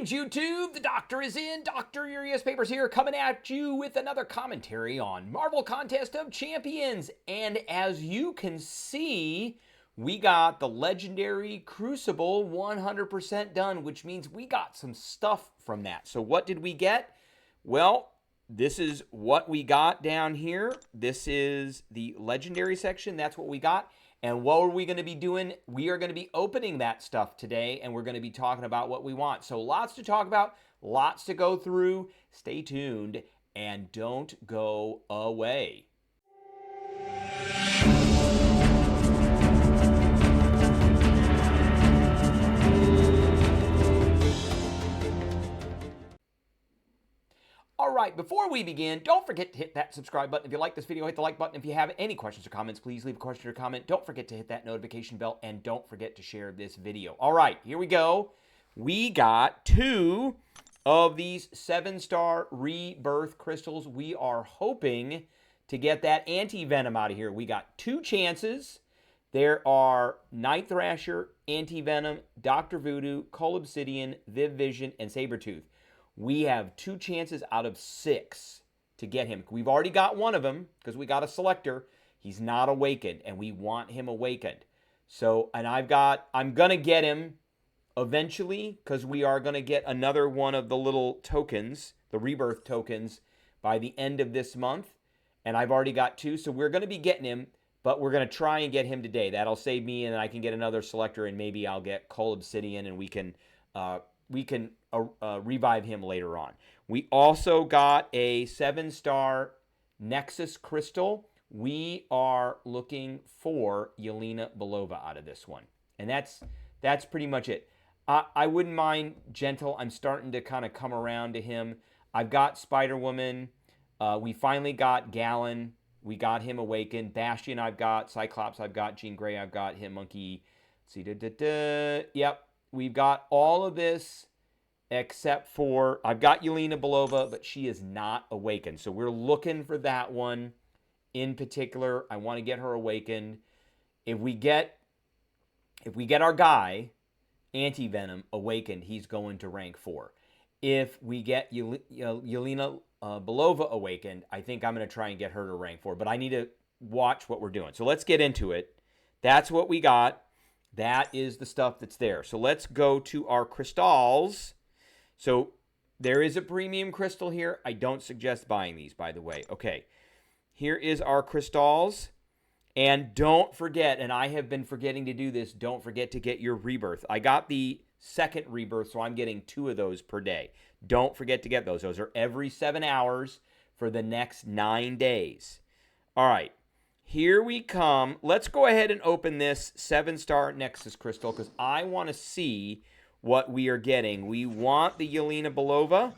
Greetings, YouTube. The doctor is in. Dr. Urias Papers here, coming at you with another commentary on Marvel Contest of Champions. And as you can see, we got the legendary Crucible 100% done, which means we got some stuff from that. So what did we get? Well, this is what we got down here. This is the legendary section. That's what we got. And what are we going to be doing? We are going to be opening that stuff today, and we're going to be talking about what we want. So lots to talk about, lots to go through. Stay tuned, and don't go away. All right, before we begin, don't forget to hit that subscribe button. If you like this video, hit the like button. If you have any questions or comments, please leave a question or comment. Don't forget to hit that notification bell, and don't forget to share this video. All right, here we go. We got 2 of these 7-star Rebirth Crystals. We are hoping to get that Anti-Venom out of here. We got 2 chances. There are Night Thrasher, Anti-Venom, Dr. Voodoo, Cull Obsidian, Viv Vision, and Sabretooth. We have 2 chances out of 6 to get him. We've already got one of them because we got a selector. He's not awakened, and we want him awakened. So, and I'm going to get him eventually because we are going to get another one of the little tokens, the Rebirth tokens, by the end of this month. And I've already got 2, so we're going to be getting him, but we're going to try and get him today. That'll save me, and I can get another selector, and maybe I'll get Cull Obsidian, and we can revive him later on. We also got a 7-star Nexus Crystal. We are looking for Yelena Belova out of this one. And that's pretty much it. I wouldn't mind Gentle. I'm starting to kind of come around to him. I've got Spider-Woman. We finally got Gallon. We got him awakened. Bastion I've got. Cyclops I've got. Jean Grey I've got. Him Monkey. Let's see. Yep. We've got all of this except for, I've got Yelena Belova, but she is not awakened. So we're looking for that one in particular. I want to get her awakened. If we get our guy, Anti-Venom, awakened, he's going to rank 4. If we get Yelena Belova awakened, I think I'm going to try and get her to rank 4. But I need to watch what we're doing. So let's get into it. That's what we got. That is the stuff that's there. So let's go to our crystals. So there is a premium crystal here. I don't suggest buying these, by the way. Okay, here is our crystals. And don't forget, and I have been forgetting to do this, don't forget to get your Rebirth. I got the second Rebirth, so I'm getting 2 of those per day. Don't forget to get those. Those are every 7 hours for the next 9 days. All right. Here we come. Let's go ahead and open this 7-star Nexus Crystal because I want to see what we are getting. We want the Yelena Belova.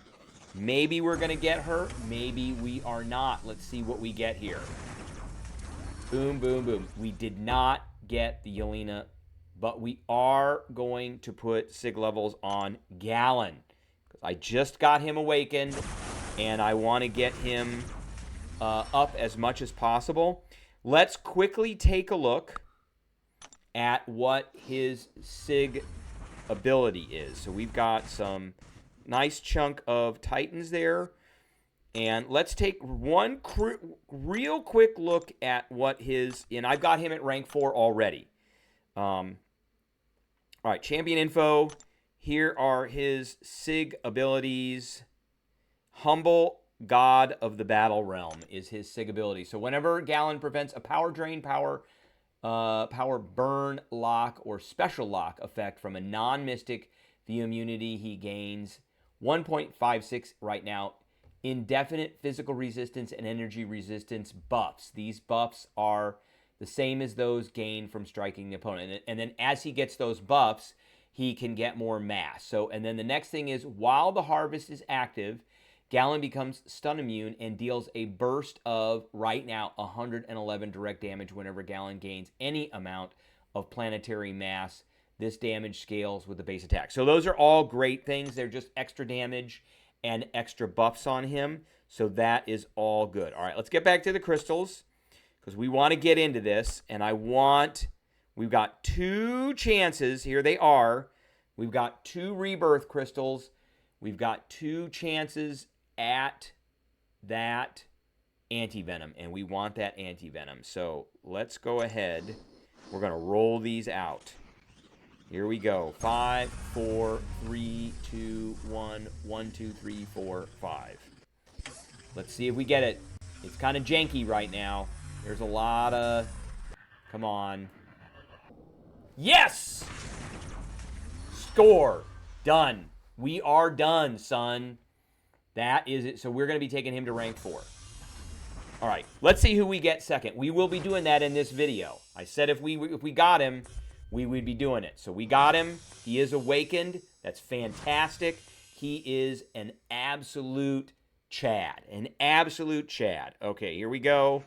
Maybe we're going to get her. Maybe we are not. Let's see what we get here. Boom, boom, boom. We did not get the Yelena, but we are going to put sig levels on Gallon because I just got him awakened, and I want to get him up as much as possible. Let's quickly take a look at what his SIG ability is. So we've got some nice chunk of Titans there. And let's take one real quick look at what his... And I've got him at rank 4 already. All right, champion info. Here are his SIG abilities. Humble God of the Battle Realm is his SIG ability. So whenever Gallon prevents a power drain, power burn, lock, or special lock effect from a non-mystic, the immunity he gains 1.56 right now. Indefinite physical resistance and energy resistance buffs. These buffs are the same as those gained from striking the opponent. And then as he gets those buffs, he can get more mass. So, and then the next thing is, while the harvest is active, Gallon becomes stun immune and deals a burst of, right now, 111 direct damage whenever Gallon gains any amount of planetary mass. This damage scales with the base attack. So those are all great things. They're just extra damage and extra buffs on him. So that is all good. All right, let's get back to the crystals because we want to get into this. And we've got 2 chances. Here they are. We've got 2 Rebirth Crystals. We've got 2 chances at that Anti-Venom, and we want that Anti-Venom. So let's go ahead. We're going to roll these out. Here we go. 5, 4, 3, 2, 1, 1, 2, 3, 4, 5. Let's see if we get it. It's kind of janky right now. There's a lot of... Come on. Yes! Score. Done. We are done, son. That is it. So we're going to be taking him to rank 4. All right. Let's see who we get second. We will be doing that in this video. I said if we got him, we would be doing it. So we got him. He is awakened. That's fantastic. He is an absolute Chad. An absolute Chad. Okay, here we go.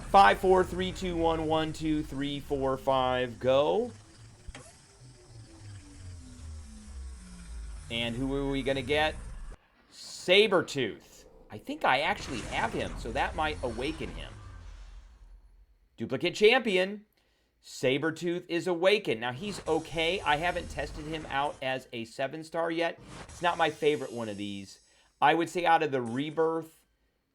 5, 4, 3, 2, 1, 1, 2, 3, 4, 5, go. And who are we going to get? Sabretooth. I think I actually have him, so that might awaken him. Duplicate champion. Sabretooth is awakened. Now, he's okay. I haven't tested him out as a 7-star yet. It's not my favorite one of these. I would say out of the Rebirth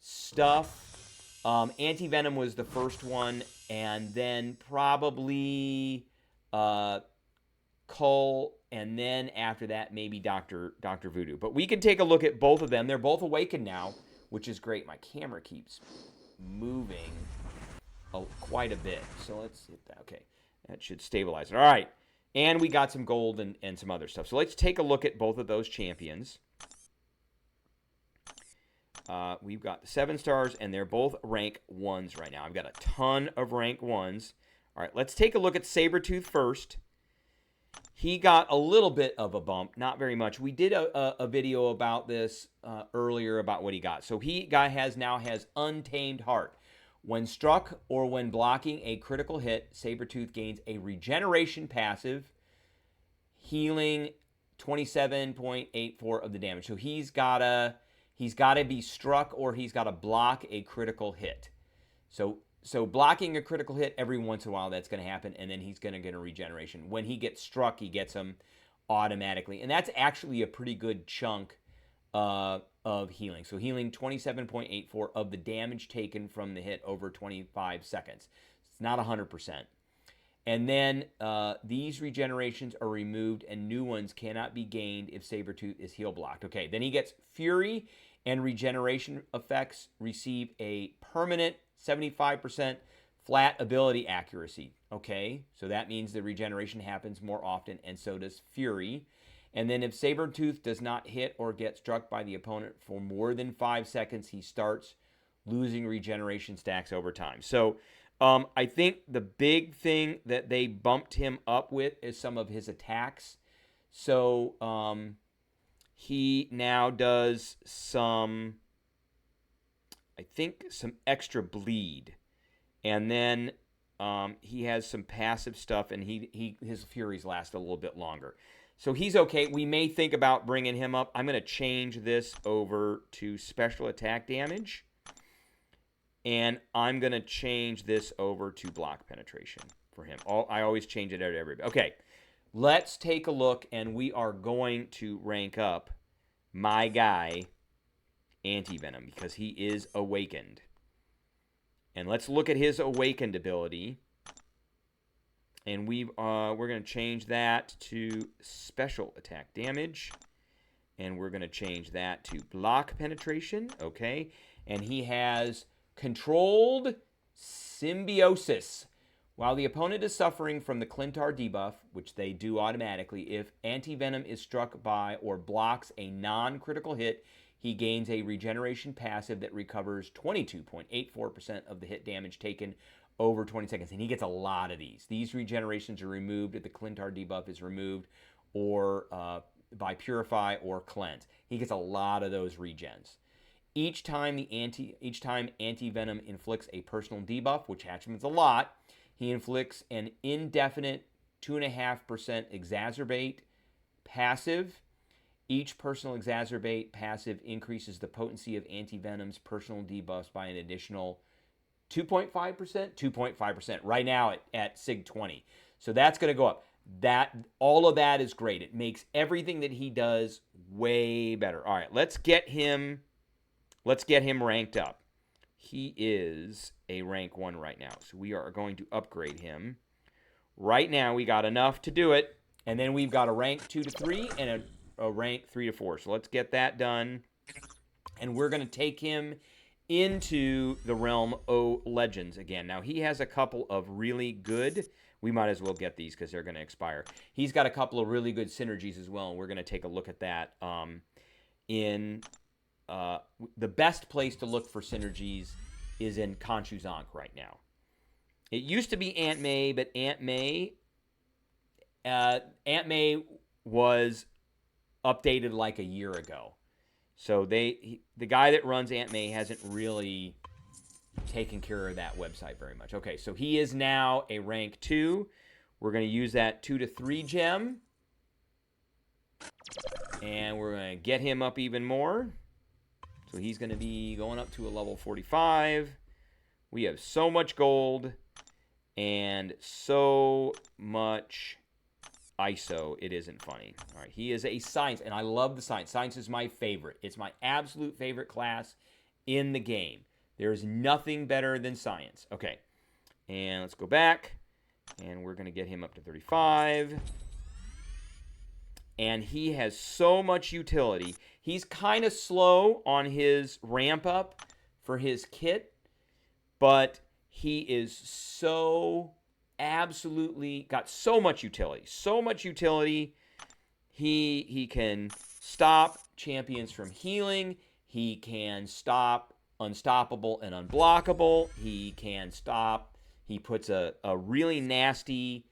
stuff, Anti-Venom was the first one, and then probably Cull, and then after that, maybe Dr. Voodoo. But we can take a look at both of them. They're both awakened now, which is great. My camera keeps moving quite a bit. So let's hit that. Okay, that should stabilize it. All right, and we got some gold and some other stuff. So let's take a look at both of those champions. We've got the 7 stars, and they're both rank 1s right now. I've got a ton of rank 1s. All right, let's take a look at Sabretooth first. He got a little bit of a bump, not very much. We did a video about this earlier about what he got. So now has Untamed Heart. When struck or when blocking a critical hit, Sabretooth gains a regeneration passive, healing 27.84 of the damage. So he's got to be struck or he's got to block a critical hit. So blocking a critical hit, every once in a while that's going to happen, and then he's going to get a regeneration. When he gets struck, he gets them automatically. And that's actually a pretty good chunk of healing. So healing 27.84 of the damage taken from the hit over 25 seconds. It's not 100%. And then these regenerations are removed and new ones cannot be gained if Sabretooth is heal blocked. Okay, then he gets Fury and regeneration effects receive a permanent 75% flat ability accuracy. Okay, so that means the regeneration happens more often, and so does Fury. And then if Sabretooth does not hit or get struck by the opponent for more than 5 seconds, he starts losing regeneration stacks over time. So I think the big thing that they bumped him up with is some of his attacks. So he now does some, I think, some extra bleed. And then he has some passive stuff, and his Furies last a little bit longer. So he's okay. We may think about bringing him up. I'm going to change this over to special attack damage. And I'm going to change this over to block penetration for him. I always change it out everybody. Okay, let's take a look, and we are going to rank up my guy, Anti-Venom, because he is awakened. And let's look at his awakened ability. And we're going to change that to special attack damage. And we're going to change that to block penetration. Okay. And he has controlled symbiosis. While the opponent is suffering from the Clintar debuff, which they do automatically, if Anti-Venom is struck by or blocks a non-critical hit, he gains a regeneration passive that recovers 22.84% of the hit damage taken over 20 seconds. And he gets a lot of these. These regenerations are removed if the Clintar debuff is removed, or by Purify or Cleanse. He gets a lot of those regens. Each time Anti-Venom inflicts a personal debuff, which happens a lot, he inflicts an indefinite 2.5% exacerbate passive. Each personal exacerbate passive increases the potency of Anti-Venom's personal debuffs by an additional 2.5%? 2.5%. Right now at Sig 20. So that's going to go up. All of that is great. It makes everything that he does way better. All right, let's get him ranked up. He is a rank 1 right now, so we are going to upgrade him. Right now, we got enough to do it, and then we've got a rank 2 to 3 and a rank 3 to 4. So let's get that done, and we're going to take him into the realm of Legends again. Now, he has a couple of really good... We might as well get these because they're going to expire. He's got a couple of really good synergies as well, and we're going to take a look at that the best place to look for synergies is in Khonshu's Ankh right now. It used to be Aunt May, but Aunt May was updated like a year ago. So the guy that runs Aunt May hasn't really taken care of that website very much. Okay, so he is now a rank 2. We're going to use that 2 to 3 gem. And we're going to get him up even more. So he's going to be going up to a level 45. We have so much gold and so much ISO, it isn't funny. All right, he is a science, and I love the science. Science is my favorite. It's my absolute favorite class in the game. There's nothing better than science. Okay, and let's go back, and we're going to get him up to 35. And he has so much utility. He's kind of slow on his ramp up for his kit, but he is so absolutely got so much utility. So much utility. He can stop champions from healing. He can stop unstoppable and unblockable. He can stop. He puts a really nasty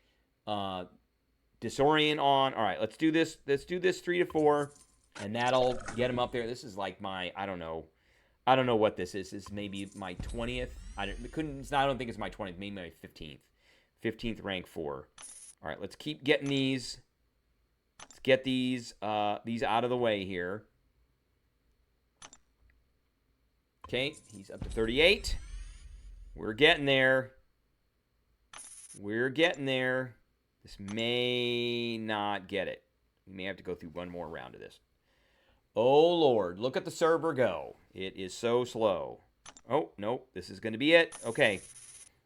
disorient on. All right, let's do this. Let's do this 3 to 4, and that'll get him up there. This is like my I don't know what this is. This is maybe my 20th. I don't think it's my 20th. Maybe my 15th rank 4. All right, let's keep getting these. Let's get these out of the way here. Okay, he's up to 38. We're getting there. We're getting there. This may not get it. We may have to go through one more round of this. Oh, Lord. Look at the server go. It is so slow. Oh, nope. This is going to be it. Okay.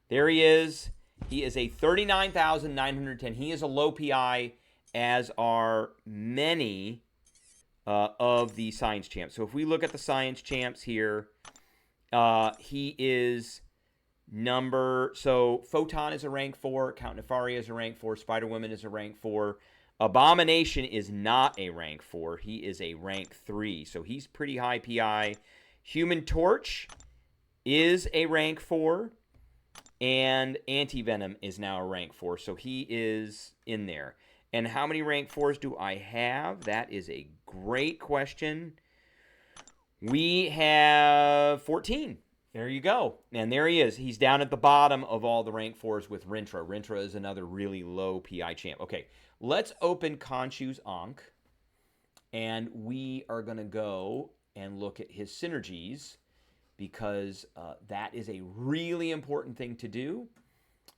There he is. He is a 39,910. He is a low PI, as are many of the science champs. So if we look at the science champs here, he is... So Photon is a rank 4, Count Nefaria is a rank 4, Spider-Woman is a rank 4. Abomination is not a rank 4. He is a rank 3, so he's pretty high PI. Human Torch is a rank 4, and Anti-Venom is now a rank 4, so he is in there. And how many rank 4s do I have? That is a great question. We have 14. There you go. And there he is. He's down at the bottom of all the rank 4s with Rintra. Rintra is another really low PI champ. Okay, let's open Khonshu's Ankh. And we are going to go and look at his synergies because that is a really important thing to do.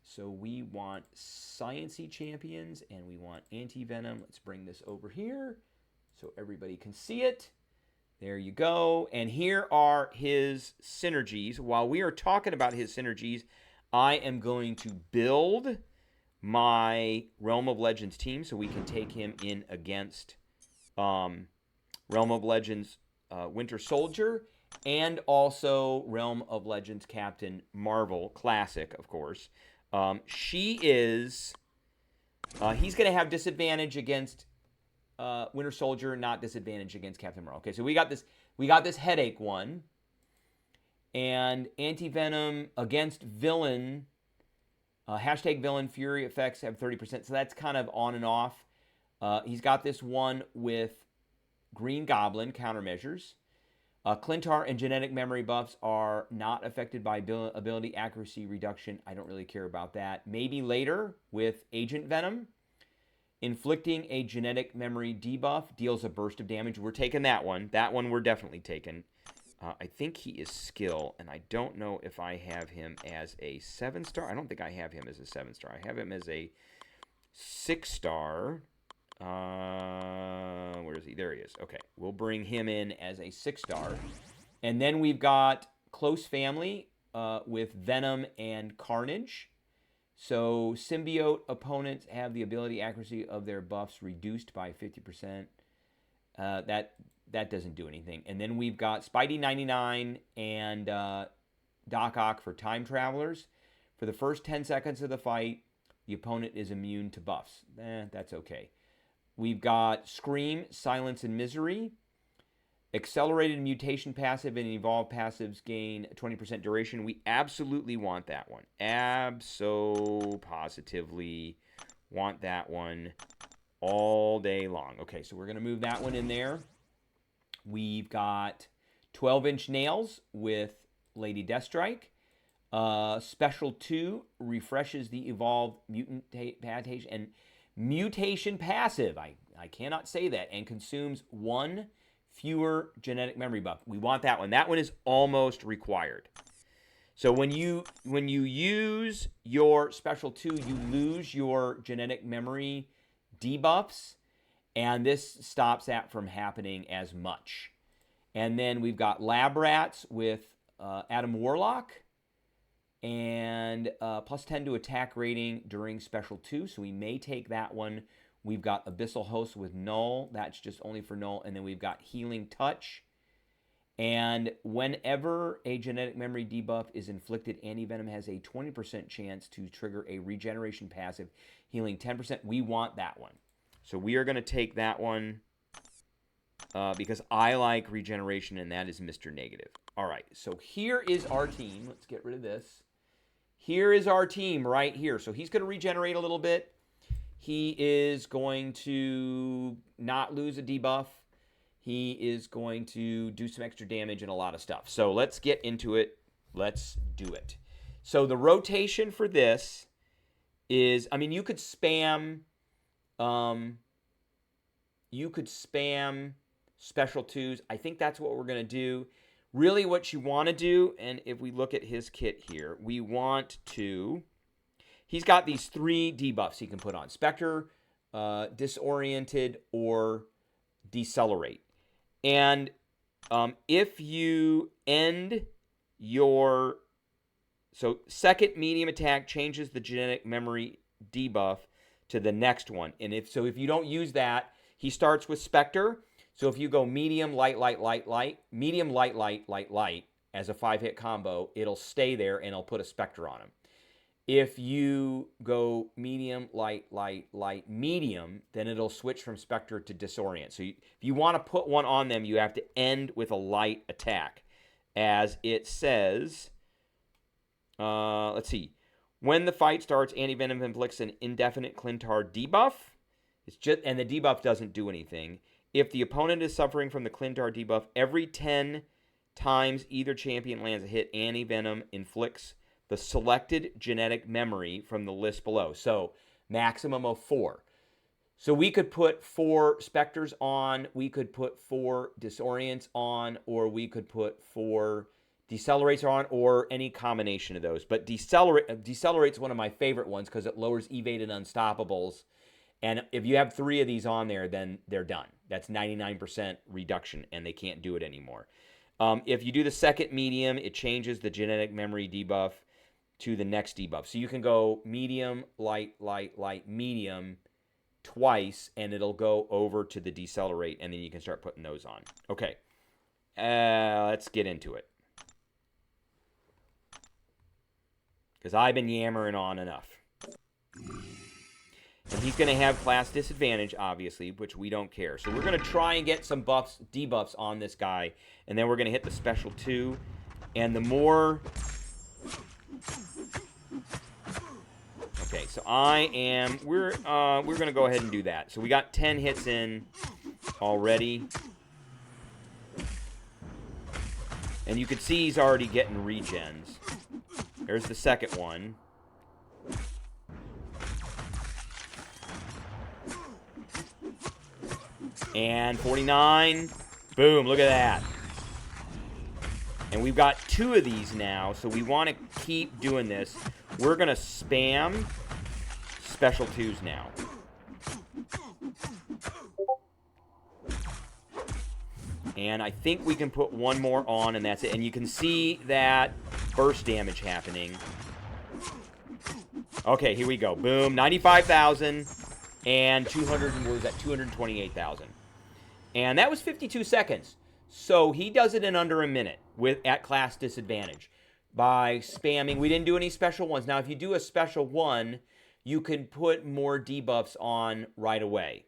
So we want Science-y champions and we want Anti-Venom. Let's bring this over here so everybody can see it. There you go. And here are his synergies. While we are talking about his synergies, I am going to build my Realm of Legends team so we can take him in against Realm of Legends Winter Soldier and also Realm of Legends Captain Marvel Classic, of course. He's going to have disadvantage against Winter Soldier, not disadvantage against Captain Marvel. Okay, so we got this headache one. And Anti-Venom against villain, hashtag villain fury effects have 30%. So that's kind of on and off. He's got this one with Green Goblin countermeasures. Clintar and genetic memory buffs are not affected by ability accuracy reduction. I don't really care about that. Maybe later with Agent Venom. Inflicting a genetic memory debuff deals a burst of damage. We're taking that one. That one we're definitely taking. I think he is skill, and I don't know if I have him as a 7-star. I don't think I have him as a 7-star. I have him as a 6-star. Where's is he? There he is. Okay, we'll bring him in as a 6-star. And then we've got Close Family with Venom and Carnage. So symbiote opponents have the ability accuracy of their buffs reduced by 50%. That doesn't do anything. And then we've got Spidey 99 and Doc Ock for Time Travelers. For the first 10 seconds of the fight, the opponent is immune to buffs. That's okay. We've got Scream, Silence, and Misery. Accelerated mutation passive and evolved passives gain 20% duration. We absolutely want that one. Positively want that one all day long. Okay, so we're going to move that one in there. We've got 12-inch nails with Lady Deathstrike. Special 2 refreshes the evolved mutation and mutation passive. I cannot say that. And consumes 1 fewer genetic memory buff. We want that one. That one is almost required. So when you use your special 2, you lose your genetic memory debuffs, and this stops that from happening as much. And then we've got Lab Rats with Adam Warlock, and plus 10 to attack rating during special 2, so we may take that one. We've got Abyssal Host with Null. That's just only for Null. And then we've got Healing Touch. And whenever a genetic memory debuff is inflicted, Anti-Venom has a 20% chance to trigger a regeneration passive, healing 10%. We want that one. So we are going to take that one because I like regeneration, and that is Mr. Negative. All right, so here is our team. Let's get rid of this. Here is our team right here. So he's going to regenerate a little bit. He is going to not lose a debuff. He is going to do some extra damage and a lot of stuff. So let's get into it. Let's do it. So the rotation for this is, I mean, you could spam special 2s. I think that's what we're going to do. Really what you want to do, and if we look at his kit here, we want to... He's got these 3 debuffs he can put on. Spectre, Disoriented, or Decelerate. And if you end your... So second medium attack changes the genetic memory debuff to the next one. And if you don't use that, he starts with Spectre. So if you go medium, light, light, light, light, medium, light, light, light, light as a 5-hit combo, it'll stay there and it'll put a Spectre on him. If you go medium, light, light, light, medium, then it'll switch from Spectre to Disorient. So if you want to put one on them, you have to end with a light attack. As it says, let's see. When the fight starts, Anti-Venom inflicts an indefinite Clintar debuff. And the debuff doesn't do anything. If the opponent is suffering from the Clintar debuff, every 10 times either champion lands a hit, Anti-Venom inflicts the selected genetic memory from the list below. So maximum of 4. So we could put 4 Spectres on, we could put 4 Disorients on, or we could put 4 Decelerates on, or any combination of those. But Decelerate's one of my favorite ones because it lowers evade and unstoppables. And if you have 3 of these on there, then they're done. That's 99% reduction, and they can't do it anymore. If you do the second medium, it changes the genetic memory debuff to the next debuff. So you can go medium, light, light, light, medium twice, and it'll go over to the Decelerate, and then you can start putting those on. Okay, let's get into it. Because I've been yammering on enough. And he's going to have class disadvantage, obviously, which we don't care. So we're going to try and get some debuffs on this guy, and then we're going to hit the special 2. And the more... Okay, so we're going to go ahead and do that. So we got 10 hits in already. And you can see he's already getting regens. There's the second one. And 49. Boom, look at that. And we've got 2 of these now, so we want to keep doing this. We're going to spam special 2s now. And I think we can put one more on, and that's it. And you can see that burst damage happening. Okay, here we go. Boom, 95,000 and 200. What was that? 228,000. And that was 52 seconds. So he does it in under a minute at class disadvantage by spamming. We didn't do any special ones. Now, if you do a special one, you can put more debuffs on right away.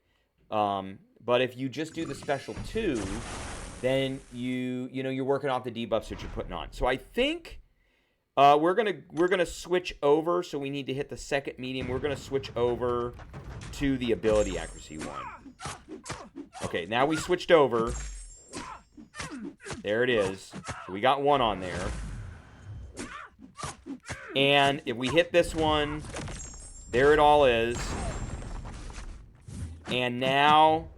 But if you just do the special 2, then you're working off the debuffs that you're putting on. So I think we're gonna switch over. So we need to hit the second medium. We're gonna switch over to the ability accuracy one. Okay, now we switched over. There it is. So we got one on there. And if we hit this one, there it all is. And now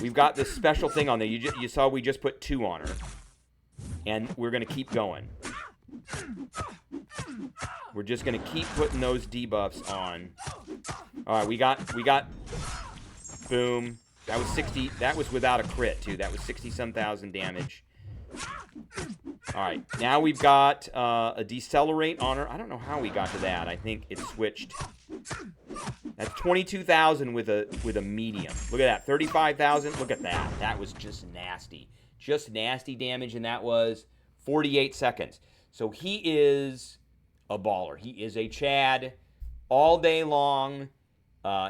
we've got this special thing on there. You saw we just put 2 on her. And we're going to keep going. We're just going to keep putting those debuffs on. All right, we got boom. That was 60. That was without a crit, too. That was 60-some thousand damage. All right, now we've got a decelerate on her. I don't know how we got to that. I think it switched. That's 22,000 with a medium. Look at that, 35,000. Look at that. That was just nasty. Just nasty damage, and that was 48 seconds. So he is a baller. He is a Chad all day long.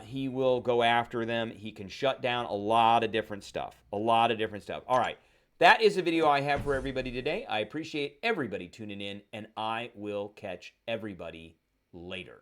He will go after them. He can shut down a lot of different stuff. A lot of different stuff. All right. That is the video I have for everybody today. I appreciate everybody tuning in, and I will catch everybody later.